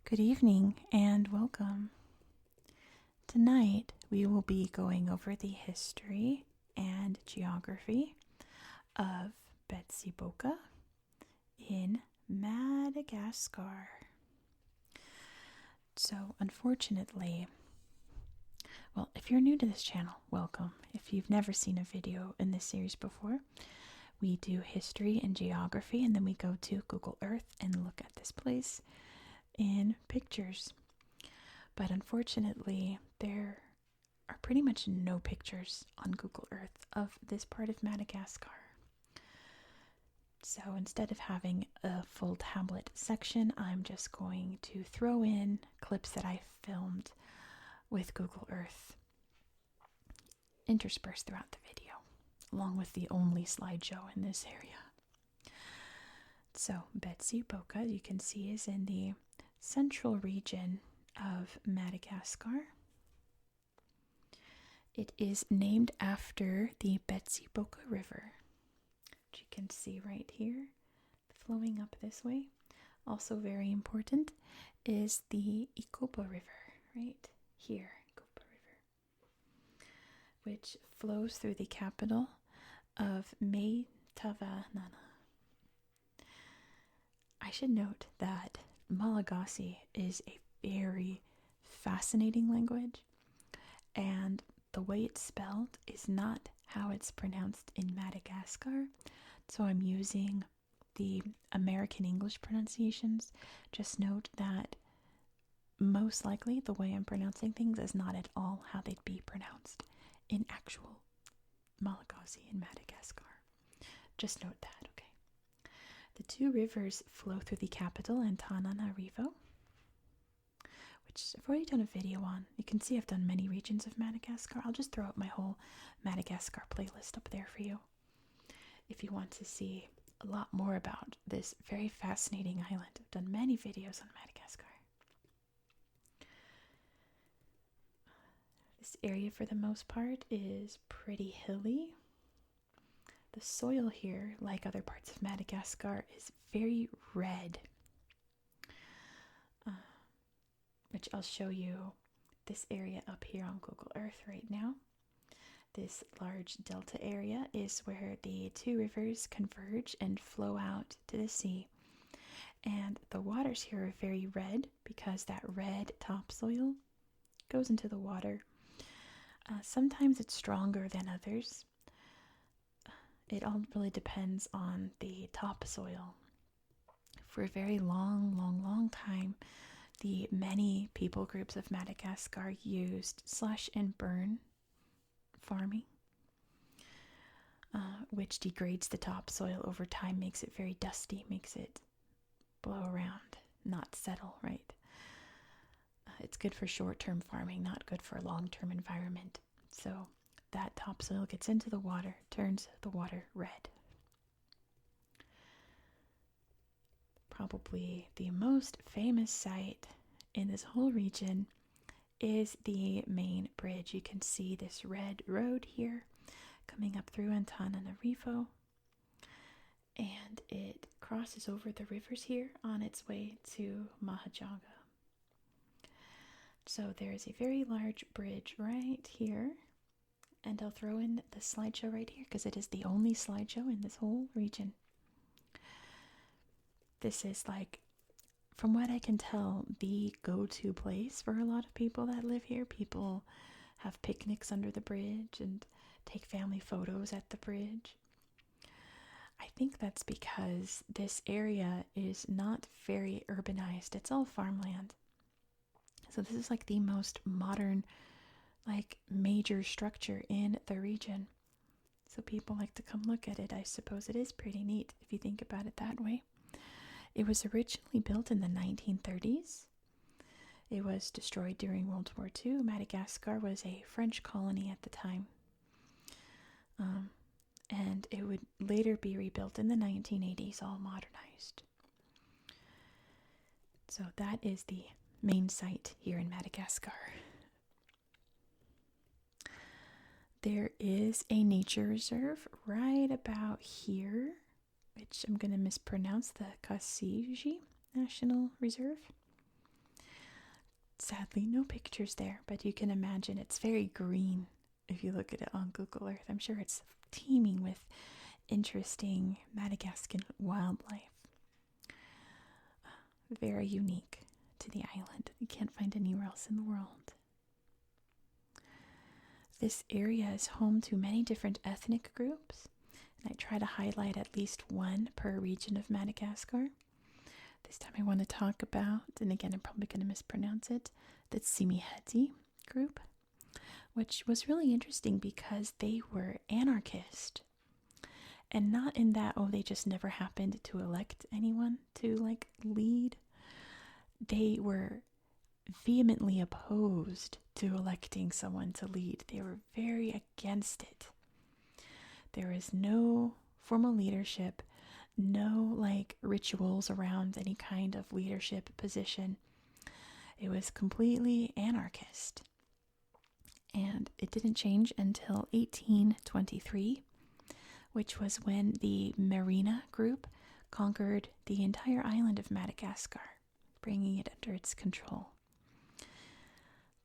Good evening and welcome. Tonight we will be going over the history and geography of Betsiboka in Madagascar. So, unfortunately, well, if you're new to this channel, welcome. If you've never seen a video in this series before, we do history and geography, and then we go to Google Earth and look at this place in pictures. But unfortunately, there are pretty much no pictures on Google Earth of this part of Madagascar. So instead of having a full tablet section, I'm just going to throw in clips that I filmed with Google Earth interspersed throughout the video, along with the only slideshow in this area. So Betsiboka, you can see, is in the central region of Madagascar. It is named after the Betsiboka River, which you can see right here, flowing up this way. Also very important is the Ikopa River, right here, Ikopa River, which flows through the capital of Madagascar. I should note that Malagasy is a very fascinating language, and the way it's spelled is not how it's pronounced in Madagascar, so I'm using the American English pronunciations. Just note that most likely the way I'm pronouncing things is not at all how they'd be pronounced in actual Malagasy in Madagascar. Just note that, okay? The two rivers flow through the capital, Antananarivo, which I've already done a video on. You can see I've done many regions of Madagascar. I'll just throw out my whole Madagascar playlist up there for you if you want to see a lot more about this very fascinating island. I've done many videos on Madagascar. This area, for the most part, is pretty hilly. The soil here, like other parts of Madagascar, is very red, which I'll show you this area up here on Google Earth right now. This large delta area is where the two rivers converge and flow out to the sea. And the waters here are very red because that red topsoil goes into the water. Sometimes it's stronger than others. It all really depends on the topsoil. For a very long time, the many people groups of Madagascar used slash and burn farming, which degrades the topsoil over time, makes it very dusty, makes it blow around, not settle, right? It's good for short-term farming, not good for a long-term environment. So that topsoil gets into the water, turns the water red. Probably the most famous site in this whole region is the main bridge. You can see this red road here coming up through Antananarivo, and it crosses over the rivers here on its way to Mahajanga. So there is a very large bridge right here, and I'll throw in the slideshow right here because it is the only slideshow in this whole region. This is, like, from what I can tell, the go-to place for a lot of people that live here. People have picnics under the bridge and take family photos at the bridge. I think that's because this area is not very urbanized. It's all farmland. So this is like the most modern, like, major structure in the region. So people like to come look at it. I suppose it is pretty neat if you think about it that way. It was originally built in the 1930s. It was destroyed during World War II. Madagascar was a French colony at the time. And it would later be rebuilt in the 1980s, all modernized. So that is the main site here in Madagascar. There is a nature reserve right about here, which I'm going to mispronounce, the Kasiji National Reserve. sadly no pictures there, but you can imagine it's very green if you look at it on Google Earth. I'm sure it's teeming with interesting Madagascan wildlife. Very unique to the island. You can't find anywhere else in the world. This area is home to many different ethnic groups, and I try to highlight at least one per region of Madagascar. This time I want to talk about, and again I'm probably going to mispronounce it, the Tsimiheti group, which was really interesting because they were anarchist. And not in that, oh, they just never happened to elect anyone to, like, lead. They were vehemently opposed to electing someone to lead. They were very against it. There is no formal leadership, no, like, rituals around any kind of leadership position. It was completely anarchist. And it didn't change until 1823. Which was when the Marina group conquered the entire island of Madagascar, bringing it under its control.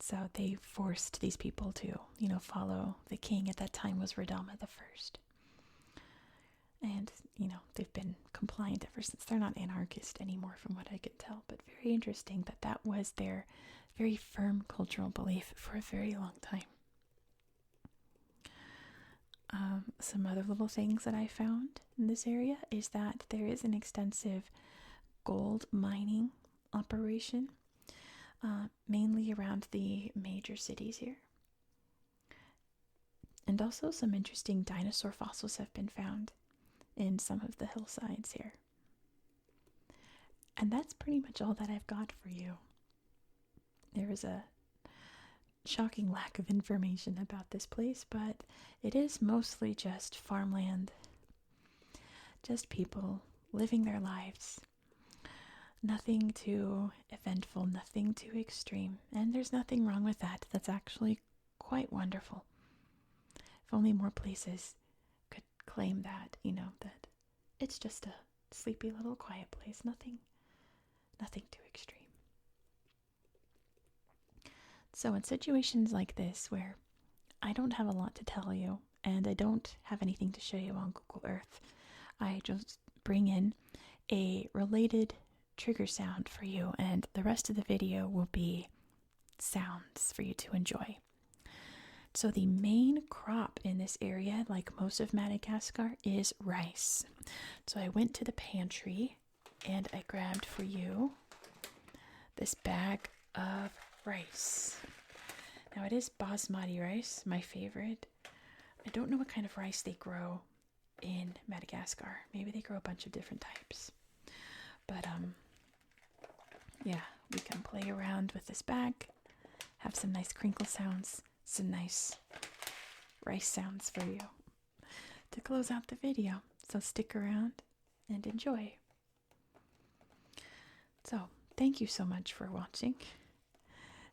So they forced these people to, follow the king. At that time was Radama the First. And, they've been compliant ever since. They're not anarchist anymore from what I can tell, but very interesting that was their very firm cultural belief for a very long time. Some other little things that I found in this area is that there is an extensive gold mining operation, mainly around the major cities here. And also some interesting dinosaur fossils have been found in some of the hillsides here. And that's pretty much all that I've got for you. There is a shocking lack of information about this place, but it is mostly just farmland, just people living their lives. Nothing too eventful, nothing too extreme, and there's nothing wrong with that. That's actually quite wonderful. If only more places could claim that, that it's just a sleepy little quiet place, nothing too extreme. So in situations like this where I don't have a lot to tell you and I don't have anything to show you on Google Earth, I just bring in a related trigger sound for you, and the rest of the video will be sounds for you to enjoy. So the main crop in this area, like most of Madagascar, is rice. So I went to the pantry and I grabbed for you this bag of rice. Now it is basmati rice, my favorite. I don't know what kind of rice they grow in Madagascar. Maybe they grow a bunch of different types. But yeah, we can play around with this bag, have some nice crinkle sounds, some nice rice sounds for you to close out the video. So stick around and enjoy. So thank you so much for watching.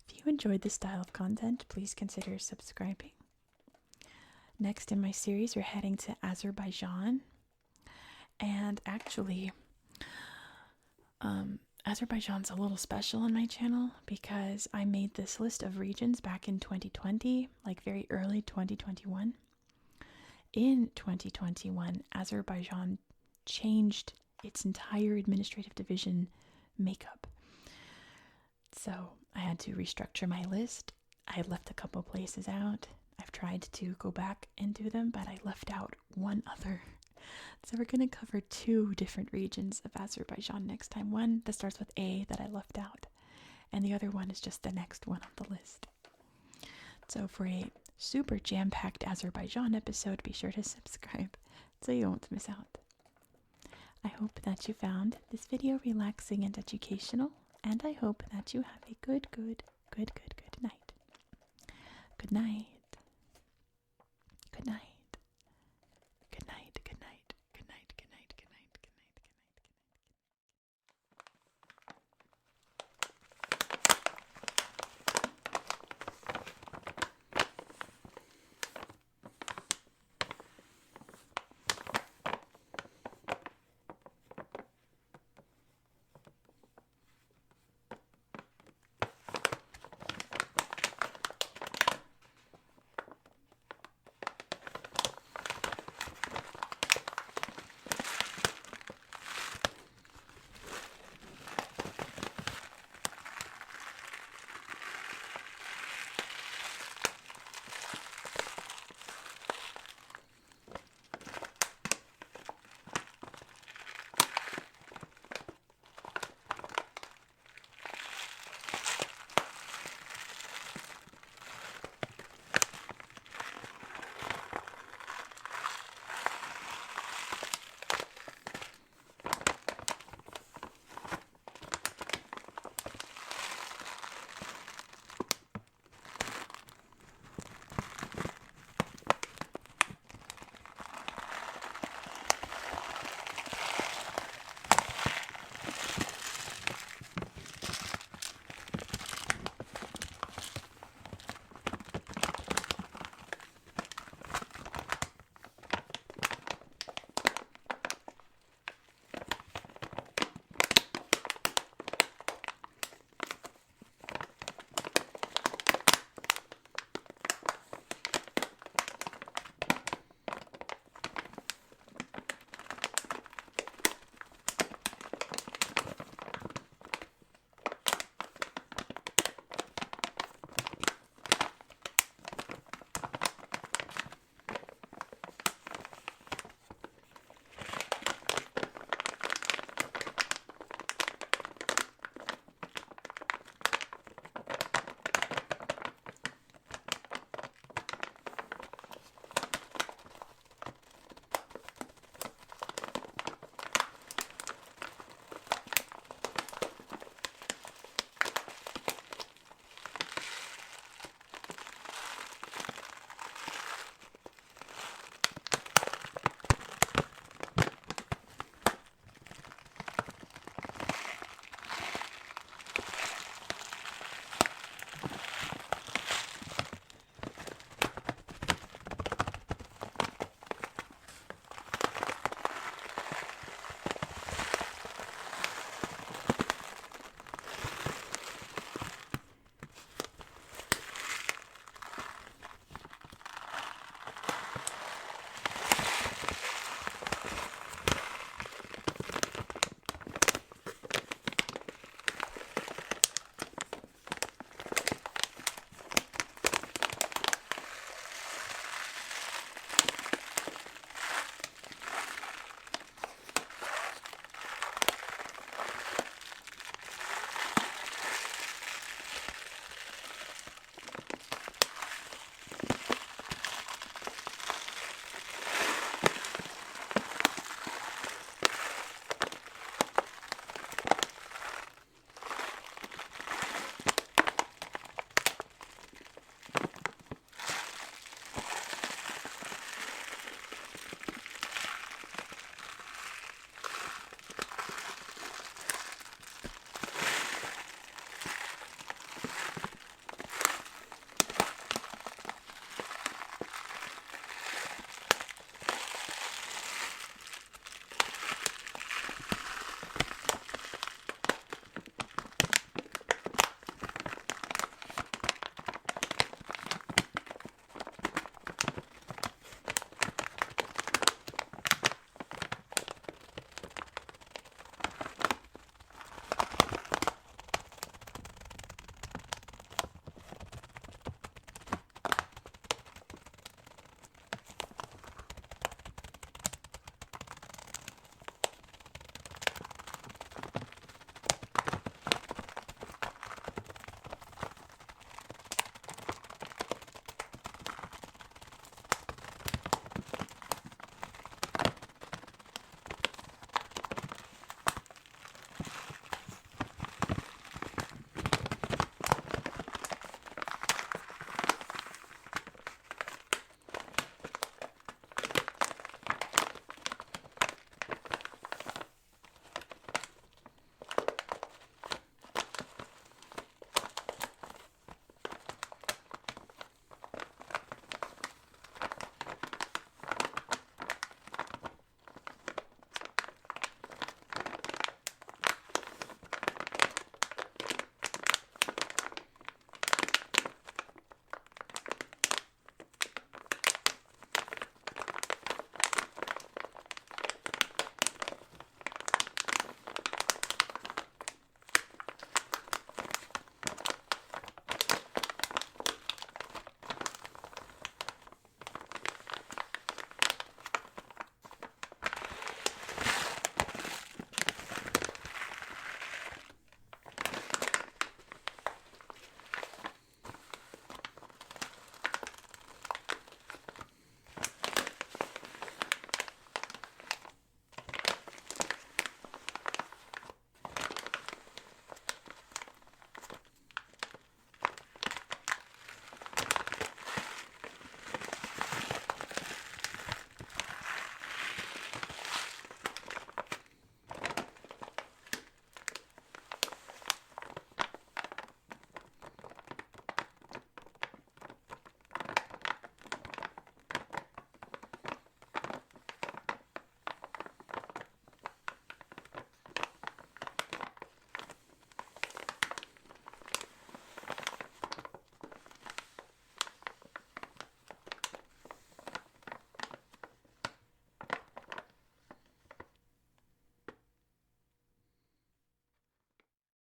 If you enjoyed this style of content, please consider subscribing. Next in my series, we're heading to Azerbaijan. And actually, Azerbaijan's a little special on my channel because I made this list of regions back in 2020, like very early 2021. In 2021, Azerbaijan changed its entire administrative division makeup. So I had to restructure my list. I had left a couple places out. I've tried to go back and do them, but I left out one other. So we're going to cover 2 different regions of Azerbaijan next time. One that starts with A that I left out, and the other one is just the next one on the list. So for a super jam-packed Azerbaijan episode, be sure to subscribe so you won't miss out. I hope that you found this video relaxing and educational, and I hope that you have a good night. Good night.